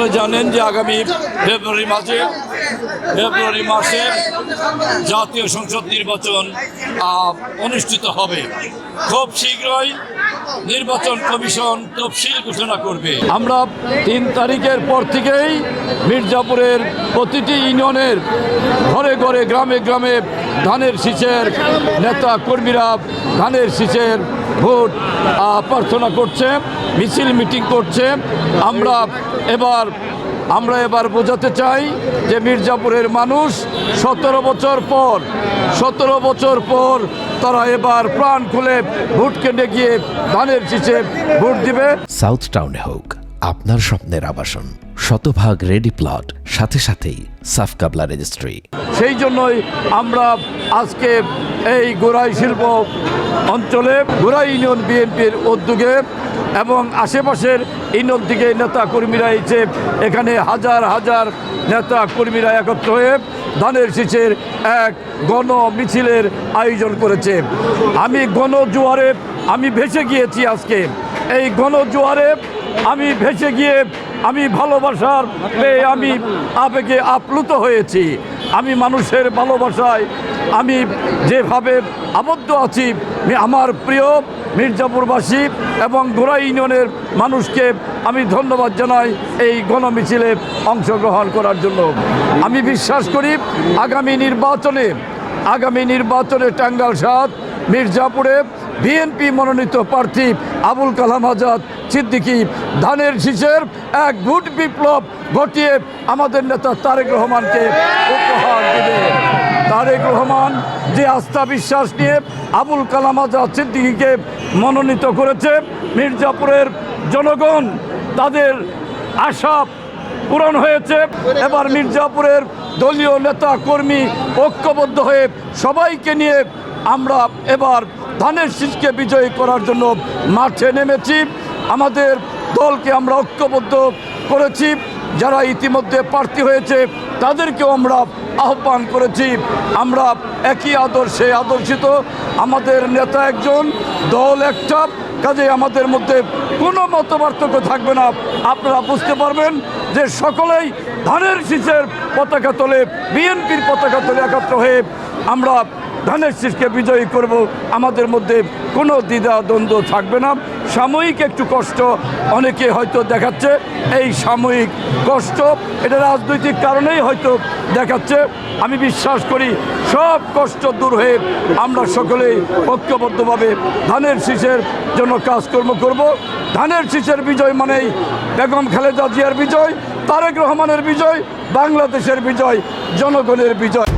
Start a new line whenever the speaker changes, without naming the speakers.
আপনারা জানেন যে আগামী ফেব্রুয়ারি মাসে জাতীয় সংসদ নির্বাচন অনুষ্ঠিত হবে। খুব শীঘ্রই নির্বাচন কমিশন তফসিল ঘোষণা করবে। আমরা 3 তারিখের পর থেকেই মির্জাপুরের প্রতিটি ইউনিয়নের ঘরে ঘরে গ্রামে গ্রামে ধানের শীষের নেতা কর্মীরা ধানের শীষের ভোট প্রার্থনা করছে, মিছিল মিটিং করছে। আমরা এবার বোঝাতে চাই যে মির্জাপুরের মানুষ 17 বছর পর তারা এবার প্রাণ খুলে ভোট কেন্দ্রে গিয়ে ধানের শীষে ভোট দিবে।
সাউথ টাউনে হোক আপনার স্বপ্নের আবাসন, শতভাগ রেডি প্লট, সাথেই সাফ কাবলা রেজিস্ট্রি।
সেই জন্যই আমরা আজকে এই গোড়াই শিল্প অঞ্চলে গোড়াই ইউনিয়ন বিএনপির উদ্যোগে এবং আশেপাশের ইউনিয়ন থেকে নেতা কর্মীরা এসে এখানে হাজার হাজার নেতা কর্মীরা একত্র হয়ে ধানের শীষের এক গণ মিছিলের আয়োজন করেছে। আমি গণজোয়ারে ভেসে গিয়েছি। আজকে এই গণজোয়ারে আমি ভেসে গিয়ে আমি ভালোবাসার পেয়ে আমি আবেগে আপ্লুত হয়েছি। আমি মানুষের ভালোবাসায় আমি যেভাবে আবদ্ধ আছি, আমার প্রিয় মির্জাপুরবাসী এবং গোড়াই ইউনিয়নের মানুষকে আমি ধন্যবাদ জানাই এই গণমিছিলে অংশগ্রহণ করার জন্য। আমি বিশ্বাস করি আগামী নির্বাচনে টাঙ্গাইল ৭ মির্জাপুরে বিএনপি মনোনীত প্রার্থী আবুল কালাম আজাদ সিদ্দিকী ধানের শীষের এক ভোট বিপ্লব ঘটিয়ে আমাদের নেতা তারেক রহমানকে উপহার দেবে। তারেক রহমান যে আস্থা বিশ্বাস নিয়ে আবুল কালাম আজাদ সিদ্দিকীকে মনোনীত করেছে, মির্জাপুরের জনগণ তাদের আশা পূরণ হয়েছে। এবার মির্জাপুরের দলীয় নেতা কর্মী ঐক্যবদ্ধ হয়ে সবাইকে নিয়ে আমরা এবার ধানের শীষকে বিজয়ী করার জন্য মাঠে নেমেছি। আমাদের দলকে আমরা ঐক্যবদ্ধ করেছি। যারা ইতিমধ্যে প্রার্থী হয়েছে তাদেরকেও আমরা আহ্বান করেছি। আমরা একই আদর্শে আদর্শিত, আমাদের নেতা একজন, দল একটা, কাজে আমাদের মধ্যে কোনো মতপার্থক্য থাকবে না। আপনারা বুঝতে পারবেন যে সকলেই ধানের শীষের পতাকা তোলে, বিএনপির পতাকা তোলে একত্র হয়ে আমরা ধানের শীষকে বিজয়ী করব। আমাদের মধ্যে কোনো দ্বিধাদ্বন্দ্ব থাকবে না। সাময়িক একটু কষ্ট অনেকে হয়তো দেখাচ্ছে, এই সাময়িক কষ্ট এটা রাজনৈতিক কারণেই হয়তো দেখাচ্ছে। আমি বিশ্বাস করি সব কষ্ট দূর হয়ে আমরা সকলেই ঐক্যবদ্ধভাবে ধানের শীষের জন্য কাজকর্ম করব। ধানের শীষের বিজয় মানেই বেগম খালেদা জিয়ার বিজয়, তারেক রহমানের বিজয়, বাংলাদেশের বিজয়, জনগণের বিজয়।